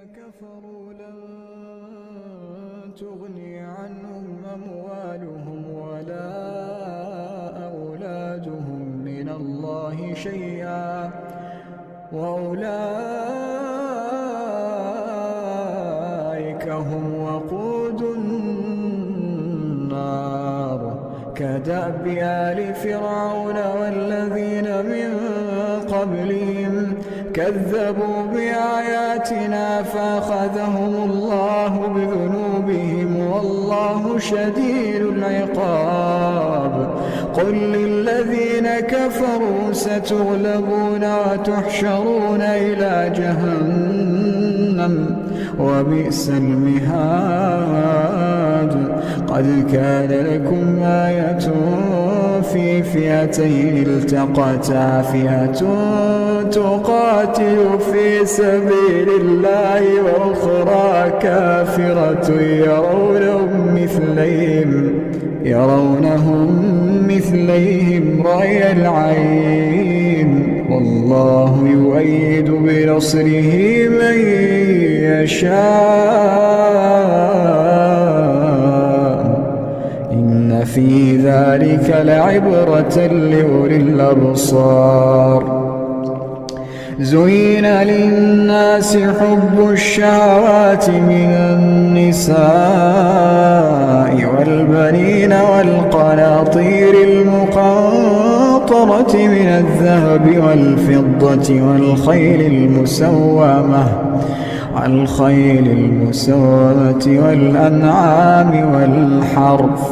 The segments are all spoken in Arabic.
كفروا لن تغني عنهم أموالهم ولا أولادهم من الله شيئا وأولئك هم وقود النار كدأب آل فرعون والذين من قبلهم كذبوا بآياتنا فأخذهم الله بذنوبهم والله شديد العقاب. قل للذين كفروا ستغلبون وتحشرون إلى جهنم وبئس المهاد. قد كان لكم آية في فئتين التقتا فئة تقاتل في سبيل الله وأخرى كافرة يرونهم مثليهم رأي العين والله يؤيد بنصره من يشاء إن في ذلك لعبرة لأولي الأبصار. زين للناس حب الشهوات من النساء والبنين والقناطير المقنطرة من الذهب والفضة والخيل المسومة والأنعام والحرث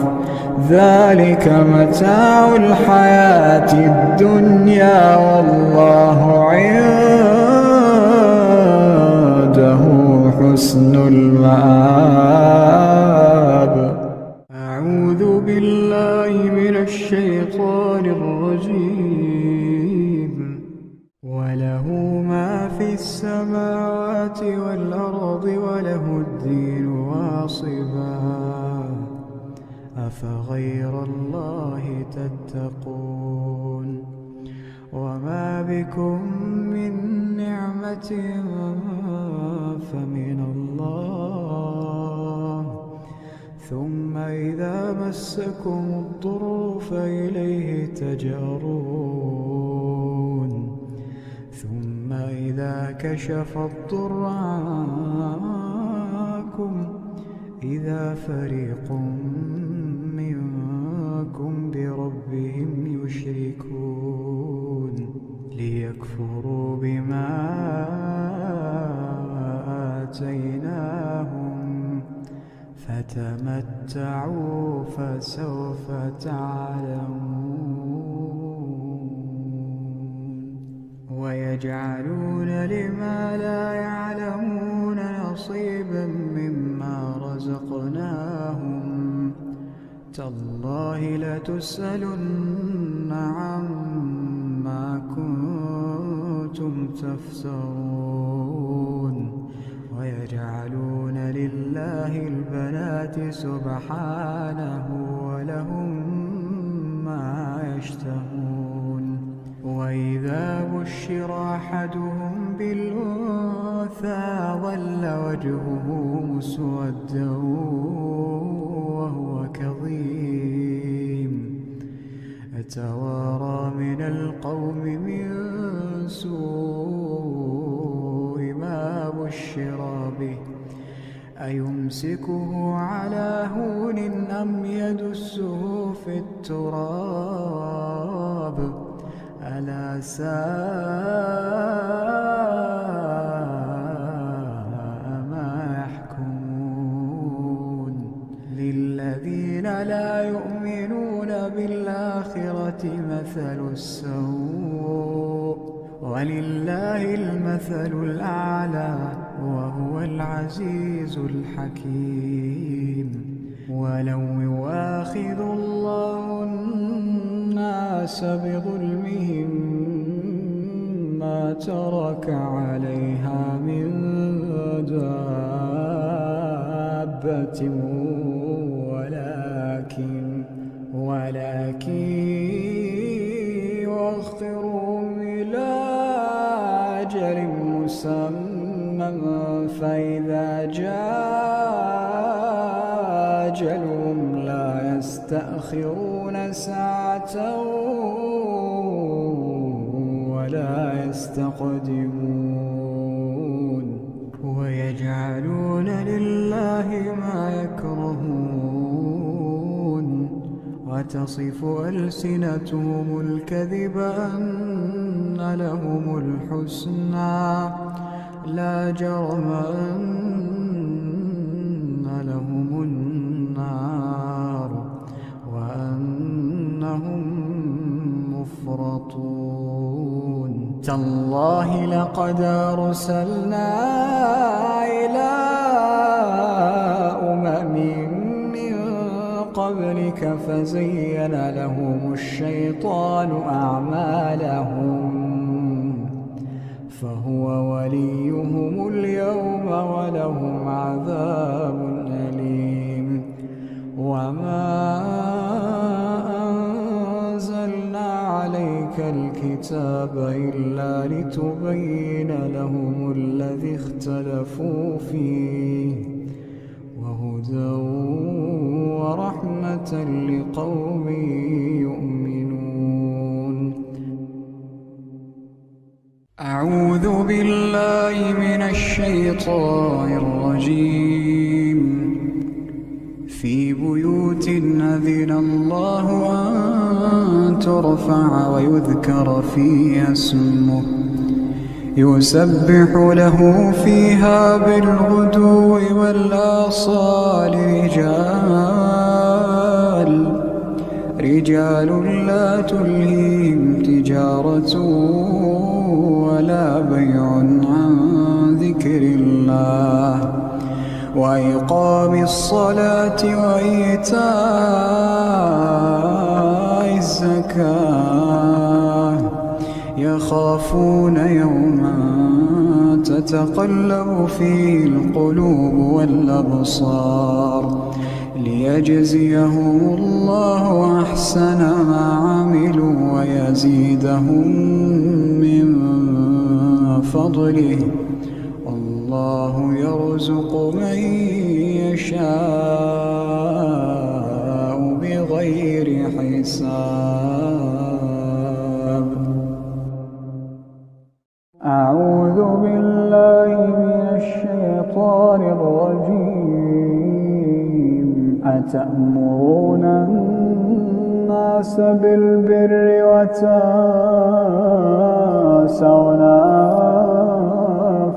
ذلك متاع الحياة الدنيا والله عنده حسن المآب. أعوذ بالله من الشيطان الرجيم. وله ما في السماوات والأرض وله الدين واصبا أفغير الله تتقون. وما بكم من نعمة فمن الله ثم إذا مسكم الضر فإليه تجأرون ثم إذا كشف الضر عنكم إذا فريق منكم بربهم يشركون ليكفروا بما آتيناهم فتمتعوا فسوف تعلمون. ويجعلون لما لا يعلمون نصيبا مما رزقناهم تالله لتسألن عما كنتم تفترون. ويجعلون لله البنات سبحانه ولهم ما يشتهون. وإذا بشر أحدهم بالأنثى ظل وجهه مسودا وهو كظيم يتوارى من القوم من سوء ما بشر به أيمسكه على هون أم يدسه في التراب ألا ساء ما يحكمون. للذين لا يؤمنون بالآخرة مثل السوء ولله المثل الأعلى وهو العزيز الحكيم. ولو يؤاخذ الله الناس بظلمهم ما ترك عليها من دابة ولكن يؤخرهم إلى أجل مسمى فإذا جاء أجلهم لا يستأخرون ساعة ولا يستقدمون ويجعلون لله ما يكرهون وتصف ألسنتهم الكذب أن لهم الحسنى لا جرم أن لهم النار وأنهم مفرطون تالله لقد أرسلنا إلى أمم من قبلك فزين لهم الشيطان أعمالهم فهو وليهم اليوم ولهم عذاب أليم وما أنزلنا عليك الكتاب إلا لتبين لهم الذي اختلفوا فيه وهدى ورحمة لقوم يؤمنون. أعوذ بالله من الشيطان الرجيم. في بيوت أذن الله أن ترفع ويذكر فيها اسمه يسبح له فيها بالغدو والآصال رجال لا تلهيهم تجارة ولا بيع عن ذكر الله وإقام الصلاة وإيتاء الزكاة يخافون يوما تتقلب فيه القلوب والأبصار ليجزيهم الله أحسن ما عملوا ويزيدهم من فضله الله يرزق من يشاء بغير حساب. أعوذ بالله من الشيطان الرجيم. أتأمرون الناس بالبر وتنسون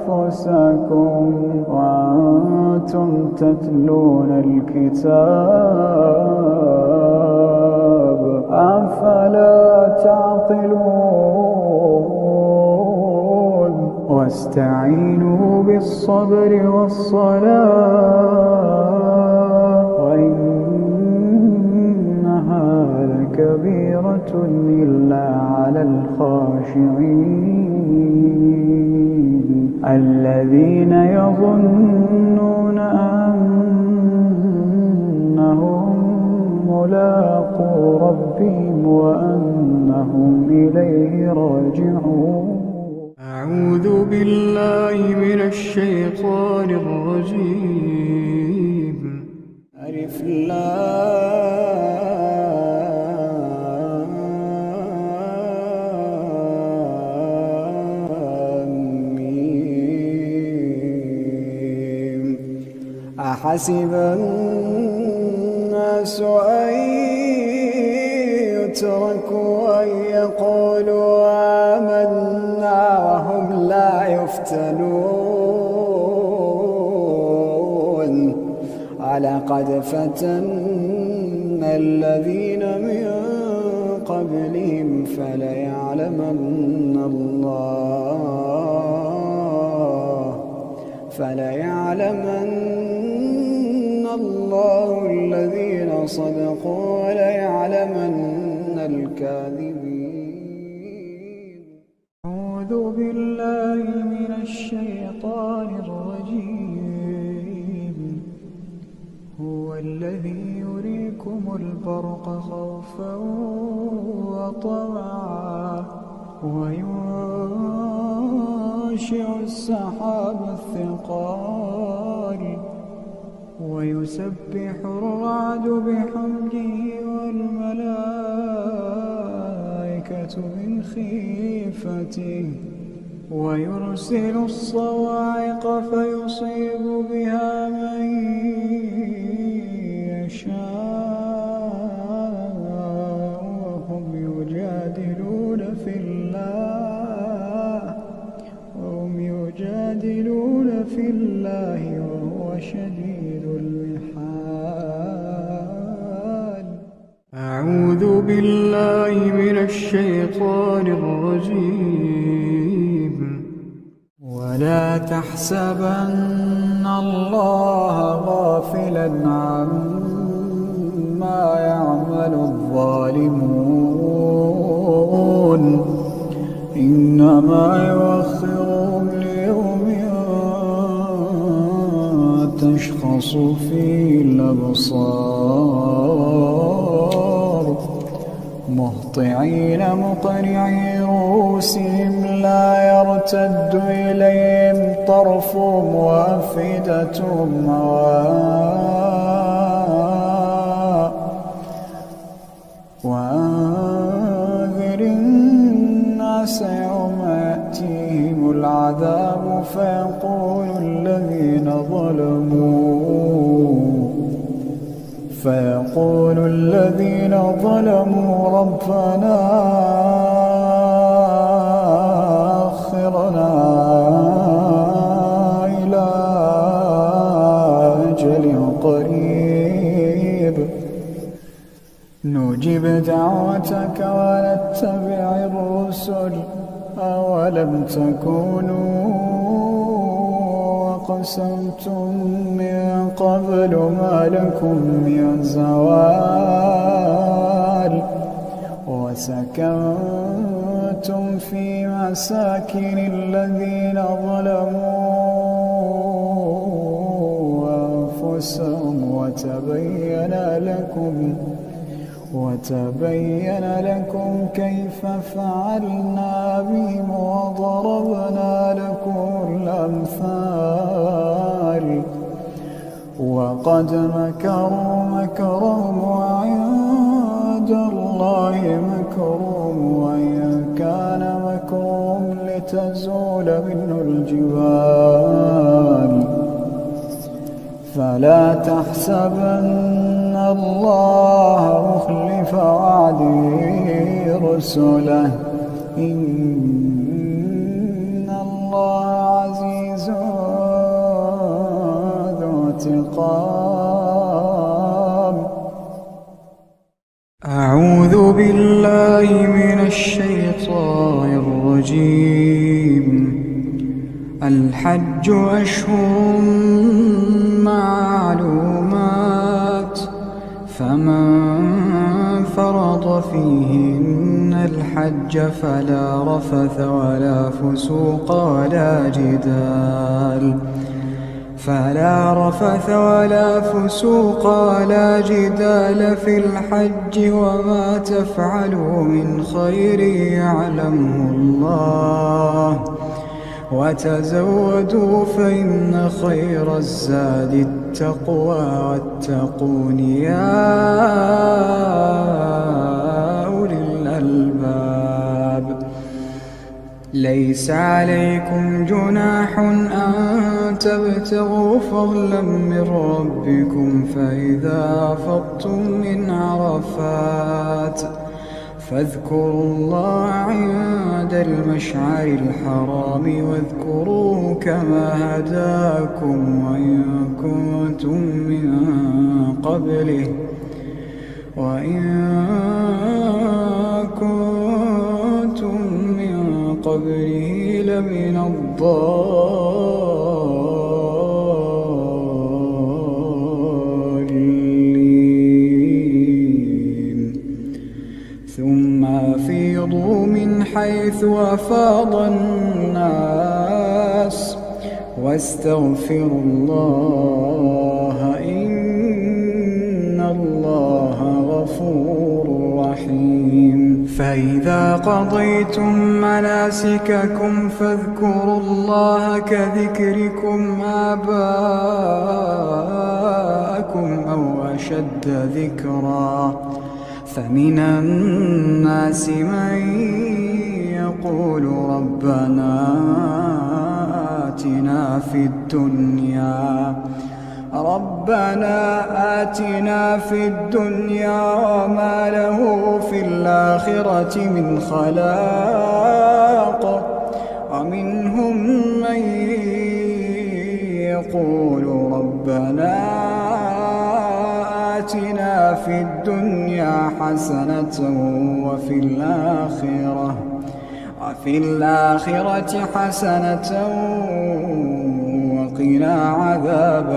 أنفسكم وأنتم تتلون الكتاب أفلا تعقلون واستعينوا بالصبر والصلاة وإنها لكبيرة إلا على الخاشعين الذين يظنون أنهم ملاقو ربهم وأنهم إليه راجعون. أعوذ بالله من الشيطان الرجيم. ألف لام ميم. أحسب الناس أن يتركوا أن يقولوا آمنا وهم لا يفتنون ولقد فتنا الذين من قبلهم فليعلمن الله الذين صدقوا وليعلمن الكاذبين. أعوذ بالله من الشيطان الرجيم. هو الذي يريكم البرق خوفا وطمعا ينشئ السحاب الثقال ويسبح الرعد بحمده والملائكة من خيفته ويرسل الصواعق فيصيب بها من يشاء وهم يجادلون في الله وهو شديد المحال. أعوذ بالله من الشيطان الرجيم. ولا تحسبن الله غافلا عما يعمل الظالمون إنما يؤخرهم ليوم تشخص فيه الأبصار مهطعين مقنعي رؤوسهم لا يرتد إليهم طرفهم وأفئدتهم هواء. وأنذر الناس يوم يأتيهم العذاب فيقول الذين ظلموا ربنا أخرنا إلى أجل قريب نجب دعوتك ونتبع الرسل أولم تكونوا أقسمتم من قبل ما لكم من زوال وسكنتم في مساكن الذين ظلموا أنفسهم وتبين لكم كيف فعلنا بهم وضربنا لكم الأمثال. وقد مكروا مكرهم وعند الله مكرهم وإن كان مكرهم لتزول منه الجبال. فلا تحسبن الله مخلف وعده رسله إن الله عزيز ذو انتقام. أعوذ بالله من الشيطان الرجيم. الحج أشهر معلومات فمن فرض فيهن الحج فلا رفث ولا فسوق ولا جدال في الحج وما تفعلوا من خير يعلمه الله وتزودوا فإن خير الزاد التقوى واتقون يا أولي الألباب. ليس عليكم جناح أن تبتغوا فضلا من ربكم فإذا أفضتم من عرفات فاذكروا الله عند المشعر الحرام واذكروه كما هداكم وإن كنتم من قبله لمن الضالين. ثم أفيضوا من حيث أفاض الناس واستغفروا الله إن الله غفور رحيم. فإذا قضيتم مناسككم فاذكروا الله كذكركم آباءكم أو أشد ذكرا فمن الناس من يقول ربنا آتنا في الدنيا وما له في الآخرة من خلاق ومنهم من يقول ربنا آتنا في الدنيا حسنة وفي الآخرة حسنة وقنا عذاب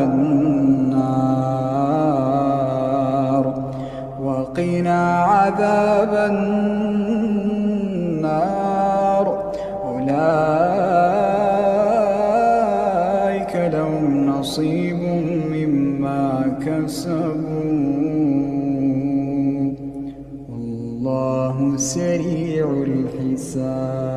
النار أولئك لهم نصيب مما كسبوا والله سريع الحساب.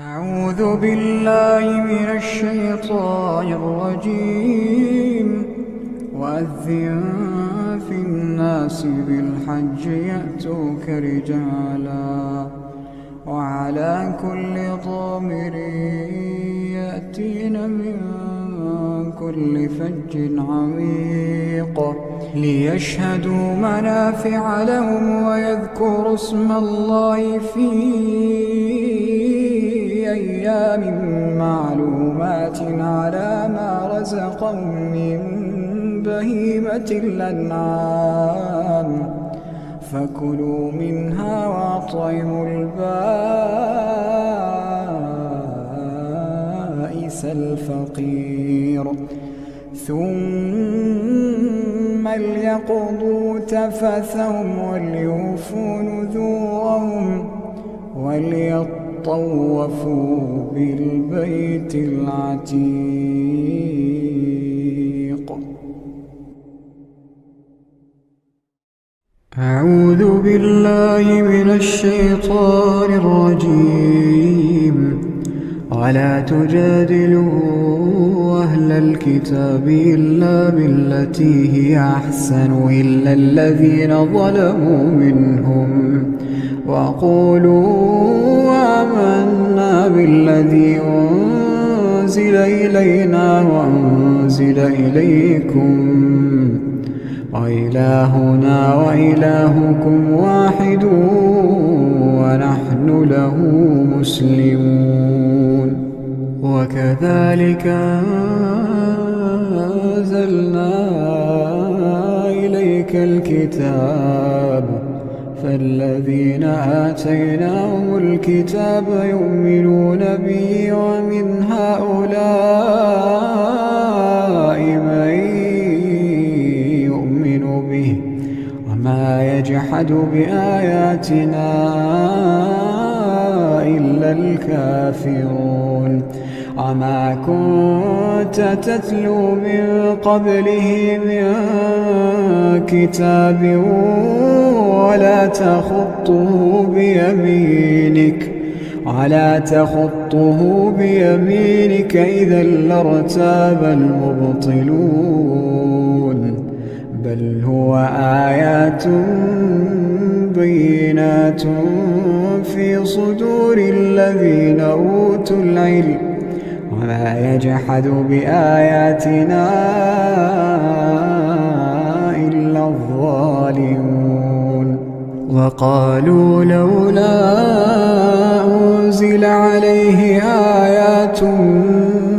أعوذ بالله من الشيطان الرجيم. وأذن في الناس بالحج يأتوك رجالا وعلى كل ضامر يأتين من كل فج عميق ليشهدوا منافع لهم ويذكروا اسم الله في أيام معلومات على ما رزقهم من بهيمة الأنعام فكلوا منها وأطعموا البائس الفقير ثم ليقضوا تفثهم وليوفوا نذورهم وليطوفوا بالبيت العتيق. أعوذ بالله من الشيطان الرجيم. ولا تجادلوا أهل الكتاب إلا بالتي هي أحسن إلا الذين ظلموا منهم وقولوا آمنا بالذي أنزل إلينا وأنزل إليكم وإلهنا وإلهكم واحد ونحن له مسلمون. وكذلك أنزلنا إليك الكتاب فالذين آتيناهم الكتاب يؤمنون به ومن هؤلاء من يؤمن به وما يجحد بآياتنا إلا الكافرون. وما كنت تتلو من قبله من كتاب ولا تخطه بيمينك إذا لارتاب المبطلون. بل هو آيات بينات في صدور الذين أوتوا العلم وما يجحد بآياتنا إلا الظالمون. وقالوا لولا أنزل عليه آيات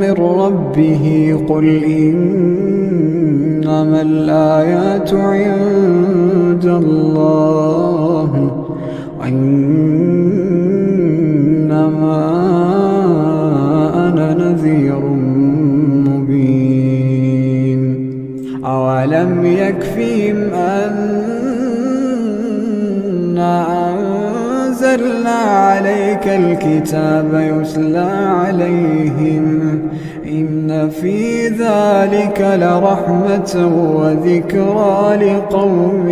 من ربه قل إنما الآيات عند الله وإنما أنا نذير مبين. أولم يكفهم أنا الكتاب يتلى عليهم إن في ذلك لرحمة وذكرى لقوم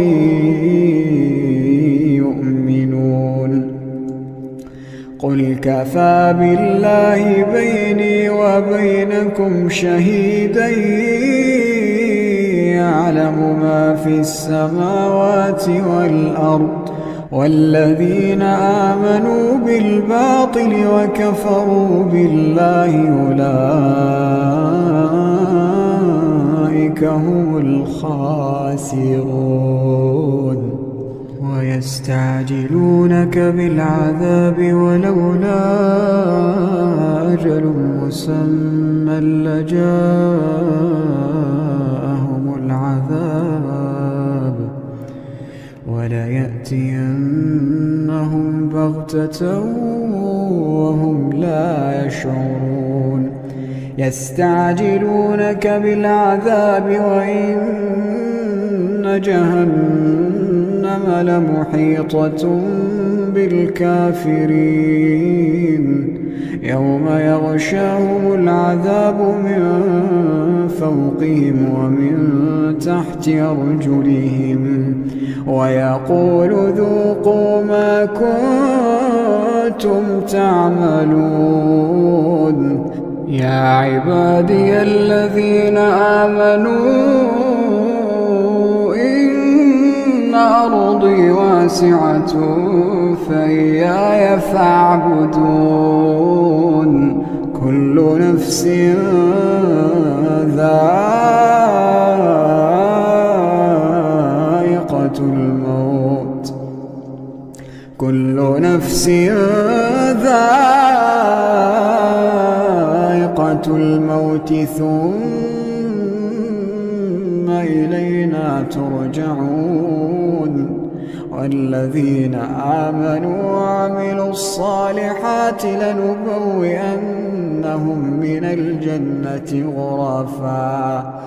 يؤمنون قل كفى بالله بيني وبينكم شهيدا يعلم ما في السماوات والأرض والذين آمنوا بالباطل وكفروا بالله أولئك هم الخاسرون ويستعجلونك بالعذاب ولولا أجل مسمى لجاءهم العذاب وليأتينهم بغتة وهم لا يشعرون يستعجلونك بالعذاب وإن جهنم لمحيطة بالكافرين يوم يغشاهم العذاب من فوقهم ومن تحت أرجلهم ويقول ذوقوا ما كنتم تعملون يا عبادي الذين آمنوا إن أرضي واسعة فإياي فاعبدون كل نفس ذائقة الموت كل نفس ذائقة الموت ثم إلينا ترجعون والذين آمنوا وعملوا الصالحات لنبوئنهم من الجنة غرفا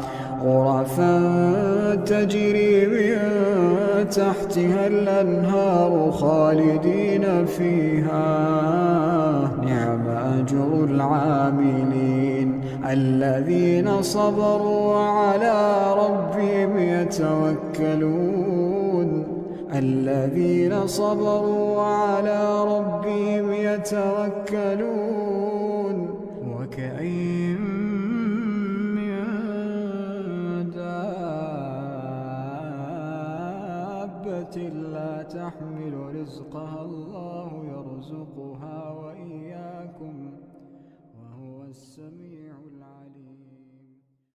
تجري من تحتها الأنهار خالدين فيها نعم أجر العاملين الذين صبروا وعلى ربهم يتوكلون الذين صبروا وعلى ربهم يتوكلون وكأين من دابة لا تحمل رزقها الله يرزقها